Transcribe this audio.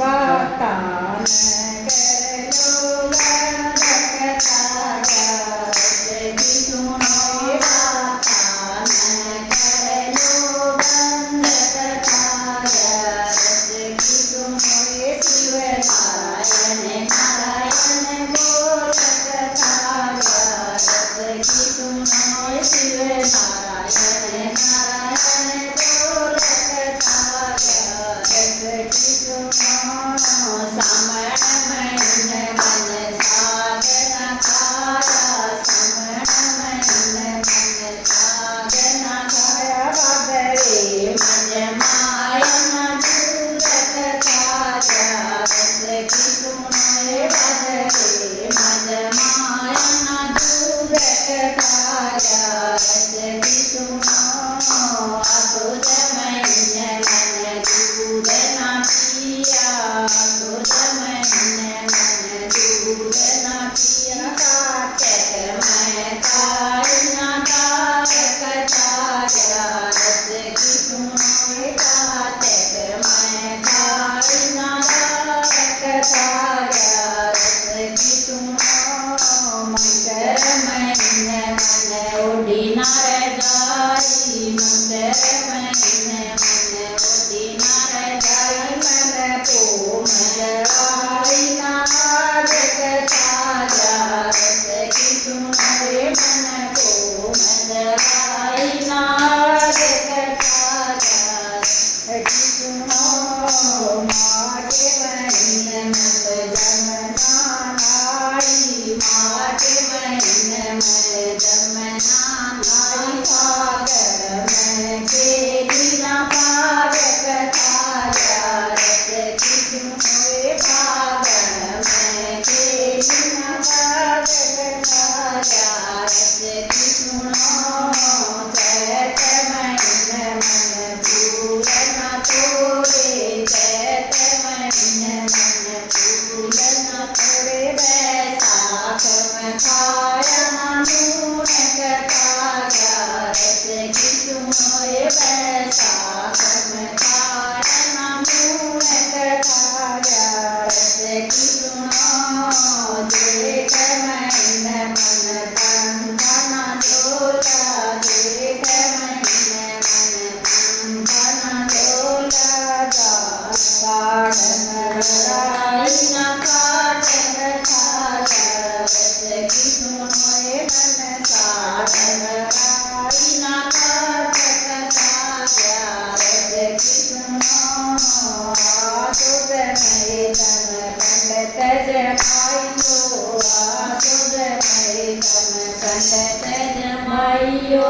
वातान करलो गंधकथाया की सुनो वातान करलो गंधकथाया की सुनो शिव नारायण नारायण बोल कथाया की सुनो शिव नारायण नारायण बोल कथाया की सुनो सामण मन मन सागन खाया सामण मन मन सागन खाया बाबरे मन मायन दूर कथाया की सुनो बाबरे मन मायन दूर कथाया की सुनो असुर मन मन दूर नाचिया असुर मन मन दूर नाचिया काटक मैं कारिना तारक ताया की सुनो काटक मैं कारिना तारक ताया की सुनो मंकर मन मन उड़ीना जाई मंकर मन मन उड़ीना जाई मन कोमल वारिना जग ताया की सुनो मन कोमल वारिना जग ताया की सुनो मागे मन मन जमना नाई मागे मन मन जमना नाई सागर में केलिना पार कथाया की सुनो पागल में केलिना पार कथाया की सुनो चैत मन मन पूरन तोरे चैत मन मन पूरन तोरे बैसाख में खाया नून कथाया की सुनो बैसाख में खाया नून कथाया की सुनो देख मन मन पंखन डोला देख मन मन पंखन डोला गाढ़न राइना काटन खाया की सुनो मन साधन राइना काटन खाया की सुनो आसुर मई तन कंडत जमाइयो आसुर मई तन कंडत जमाइयो